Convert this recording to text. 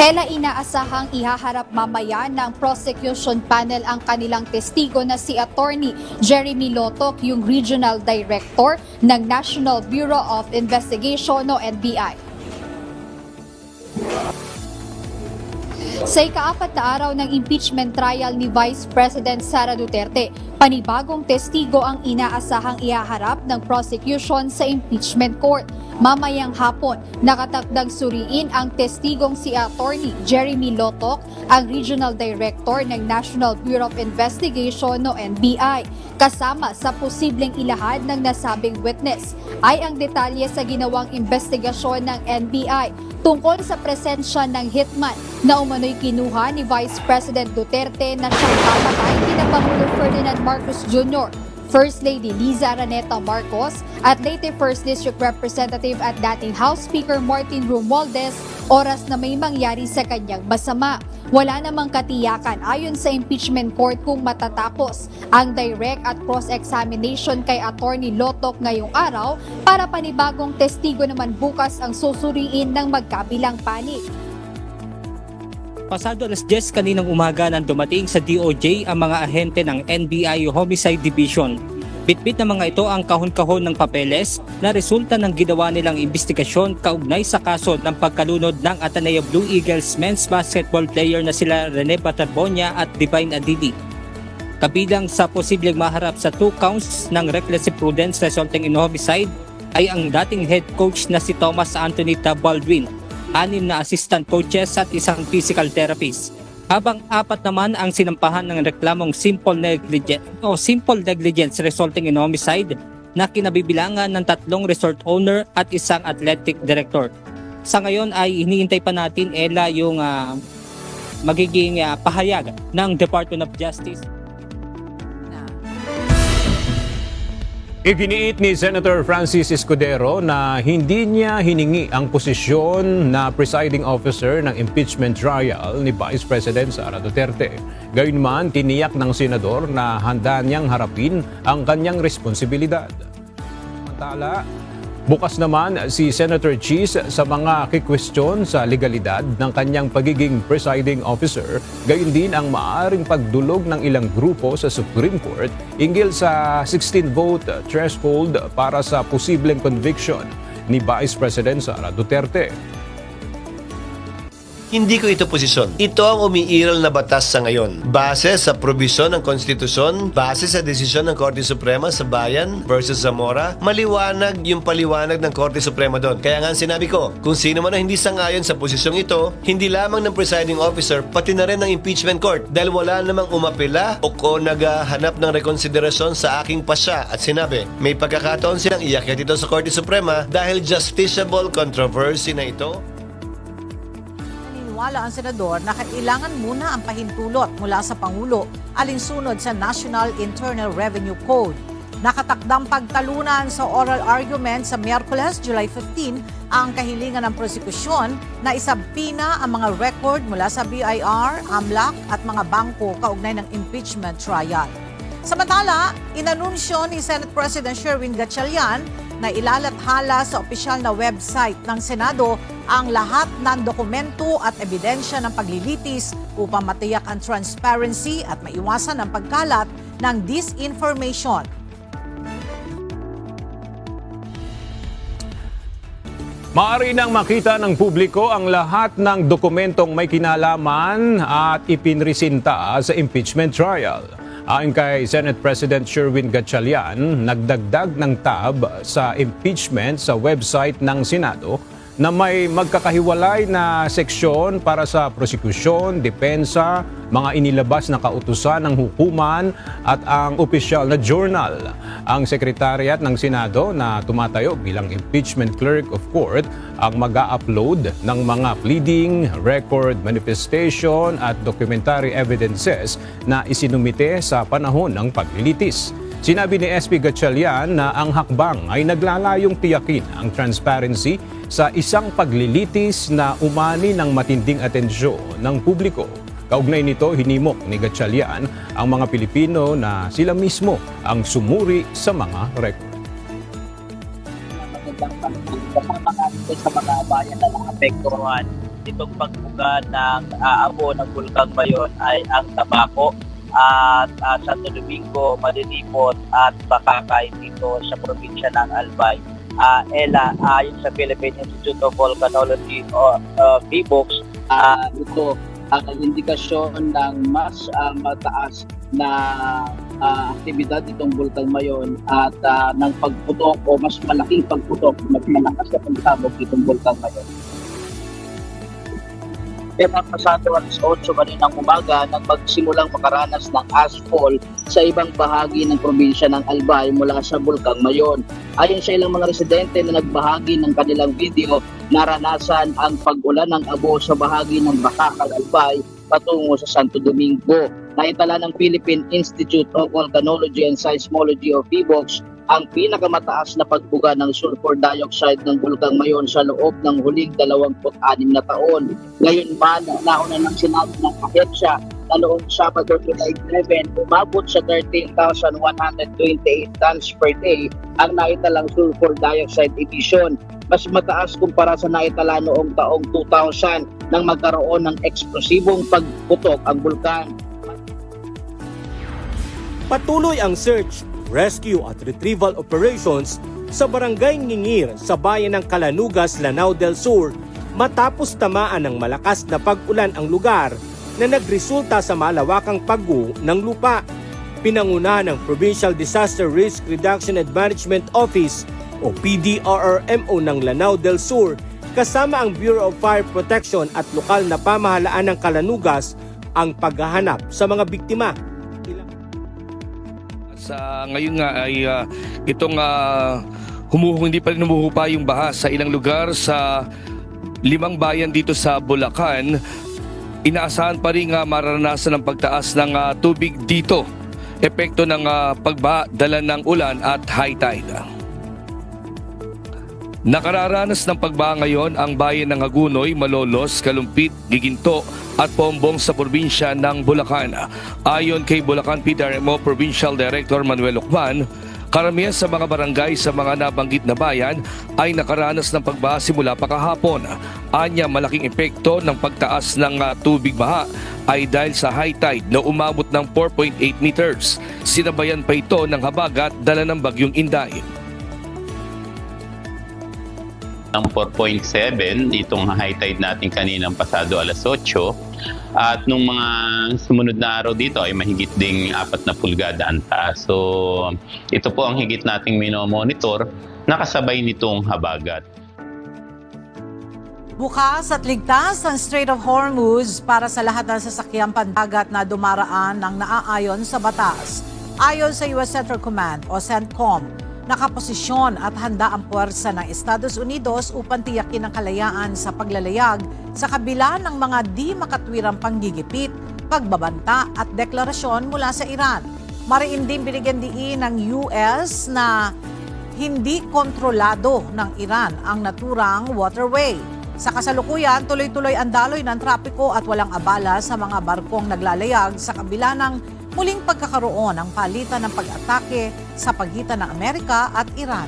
Tela inaasahang ihaharap mamaya ng prosecution panel ang kanilang testigo na si Attorney Jeremy Lotoc, yung Regional Director ng National Bureau of Investigation o NBI. Sa ika-4 na araw ng impeachment trial ni Vice President Sara Duterte, panibagong testigo ang inaasahang ihaharap ng prosecution sa impeachment court. Mamayang hapon, nakatakdang suriin ang testigong si Attorney Jeremy Lotoc, ang Regional Director ng National Bureau of Investigation o NBI. Kasama sa posibleng ilahad ng nasabing witness ay ang detalye sa ginawang investigasyon ng NBI tungkol sa presensya ng hitman na umano'y kinuha ni Vice President Duterte na siyang papatay kina Pangulo Ferdinand Marcos Jr., First Lady Liza Araneta Marcos at late First District Representative at dating House Speaker Martin Romualdez oras na may mangyari sa kanyang masama. Wala namang katiyakan ayon sa impeachment court kung matatapos ang direct at cross-examination kay Attorney Lotoc ngayong araw para panibagong testigo naman bukas ang susuriin ng magkabilang panig. Pasado alas 10 kaninang umaga nang dumating sa DOJ ang mga ahente ng NBI Homicide Division. Bitbit na mga ito ang kahon-kahon ng papeles na resulta ng ginawa nilang investigasyon kaugnay sa kaso ng pagkalunod ng Ateneo Blue Eagles men's basketball player na sila Rene Batarbonia at Divine Adili. Kabilang sa posibleng maharap sa 2 counts ng reckless imprudence resulting in homicide ay ang dating head coach na si Thomas Anthony Baldwin, 6 na assistant coaches at 1 physical therapist. Habang 4 naman ang sinampahan ng reklamong simple negligence resulting in homicide na kinabibilangan ng 3 resort owner at 1 athletic director. Sa ngayon ay hinihintay pa natin yung magiging pahayag ng Department of Justice. Iginiit ni Senator Francis Escudero na hindi niya hiningi ang posisyon na presiding officer ng impeachment trial ni Vice President Sara Duterte. Gayunman, tiniyak ng senador na handa niyang harapin ang kanyang responsibilidad. Samantala, bukas naman si Senator Cheese sa mga kikwestiyon sa legalidad ng kanyang pagiging presiding officer, gayon din ang maaaring pagdulog ng ilang grupo sa Supreme Court hinggil sa 16-vote threshold para sa posibleng conviction ni Vice President Sara Duterte. Hindi ko ito posisyon. Ito ang umiiral na batas sa ngayon. Base sa probisyon ng konstitusyon, base sa desisyon ng Korte Suprema sa Bayan versus Zamora, maliwanag yung paliwanag ng Korte Suprema doon. Kaya nga sinabi ko, kung sino man ang hindi sangayon sa posisyong ito, hindi lamang ng presiding officer, pati na rin ng impeachment court. Dahil wala namang umapela o naghahanap ng rekonsiderasyon sa aking pasya at sinabi, may pagkakataon silang iakyat ito sa Korte Suprema dahil justiciable controversy na ito. Wala ang senador na kailangan muna ang pahintulot mula sa Pangulo alinsunod sa National Internal Revenue Code. Nakatakdang pagtalunan sa oral argument sa Miyerkules, July 15, ang kahilingan ng prosekusyon na isabpina ang mga record mula sa BIR, AMLAC at mga bangko kaugnay ng impeachment trial. Samantala, inanunsyo ni Senate President Sherwin Gatchalian na ilalathala sa opisyal na website ng Senado ang lahat ng dokumento at ebidensya ng paglilitis upang matiyak ang transparency at maiwasan ang pagkalat ng disinformation. Maaari nang makita ng publiko ang lahat ng dokumentong may kinalaman at ipinresinta sa impeachment trial. Ayon kay Senate President Sherwin Gatchalian, nagdagdag ng tab sa impeachment sa website ng Senado na may magkakahiwalay na seksyon para sa prosekusyon, depensa, mga inilabas na kautusan ng hukuman at ang opisyal na journal. Ang sekretariat ng Senado na tumatayo bilang impeachment clerk of court ang mag-a-upload ng mga pleading, record, manifestation at documentary evidences na isinumite sa panahon ng paglilitis. Sinabi ni SP Gatchalian na ang hakbang ay naglalayong tiyakin ang transparency sa isang paglilitis na umani ng matinding atensyon ng publiko. Kaugnay nito, hinimok ni Gatchalian ang mga Pilipino na sila mismo ang sumuri sa mga record. Sa mga bayan na naapektuhan nitong pagbuga ng abo ng Bulkang Mayon ay ang tabako at Santo Domingo, Malilipot at Bakakay dito sa probinsya ng Albay. Ella, ayon sa Philippine Institute of Volcanology o PBOX, ito ang indikasyon ng mas mataas na aktibidad itong Bulkang Mayon at ng pagputok o mas malaking pagputok, mas malakas na pagsabog itong Bulkang Mayon. Pero pasado alas 8 kanina ng umaga nang magsimulang makaranas ng ashfall sa ibang bahagi ng probinsya ng Albay mula sa Bulkang Mayon. Ayon sa ilang mga residente na nagbahagi ng kanilang video, naranasan ang pag-ulan ng abo sa bahagi ng Bakakay, Albay patungo sa Santo Domingo. Naitala ng Philippine Institute of Volcanology and Seismology o PBOX ang pinakamataas na pagbuga ng sulfur dioxide ng Bulkang Mayon sa loob ng huling 26 na taon. Ngayon ba, nauna ng sinabi ng ahensya na noong Sabado, July 11, umabot sa 13,128 tons per day ang naitalang sulfur dioxide emission. Mas mataas kumpara sa naitala noong taong 2000 nang magkaroon ng eksplosibong pagputok ang bulkan. Patuloy ang search, rescue at retrieval operations sa barangay Ngingir sa bayan ng Calanugas, Lanao del Sur matapos tamaan ng malakas na pag-ulan ang lugar na nagresulta sa malawakang pagguho ng lupa. Pinangunahan ng Provincial Disaster Risk Reduction and Management Office o PDRRMO ng Lanao del Sur kasama ang Bureau of Fire Protection at lokal na pamahalaan ng Calanugas ang paghahanap sa mga biktima. Sa ngayon nga ay itong hindi pa rin humuhupa yung baha sa ilang lugar sa 5 bayan dito sa Bulacan. Inaasahan pa rin mararanasan ng pagtaas ng tubig dito. Epekto ng pagbaha, dala ng ulan at high tide. Nakararanas ng pagbaha ngayon ang bayan ng Hagunoy, Malolos, Kalumpit, Giginto at Pombong sa probinsya ng Bulacan. Ayon kay Bulacan PDRMO Provincial Director Manuel Ocban, karamihan sa mga barangay sa mga nabanggit na bayan ay nakaranas ng pagbaha simula pa kahapon. Anya, malaking epekto ng pagtaas ng tubig baha ay dahil sa high tide na umabot ng 4.8 meters. Sinabayan pa ito ng habagat dala ng bagyong Inday. Ng 4.7 itong high tide natin kaninang pasado alas 8 at nung mga sumunod na araw dito ay mahigit ding 4 na pulgada ang taas. So ito po ang higit nating minomonitor nakasabay nitong habagat. Bukas at ligtas ang Strait of Hormuz para sa lahat ng sasakyang pandagat na dumaraan ng naaayon sa batas. Ayon sa US Central Command o CENTCOM, nakaposisyon at handa ang puwersa ng Estados Unidos upang tiyakin ang kalayaan sa paglalayag sa kabila ng mga di makatwirang panggigipit, pagbabanta at deklarasyon mula sa Iran. Mariin din binigyan diin ng US na hindi kontrolado ng Iran ang naturang waterway. Sa kasalukuyan, tuloy-tuloy ang daloy ng trapiko at walang abala sa mga barkong naglalayag sa kabila ng muling pagkakaroon ng palitan ng pag-atake sa pagitan ng Amerika at Iran.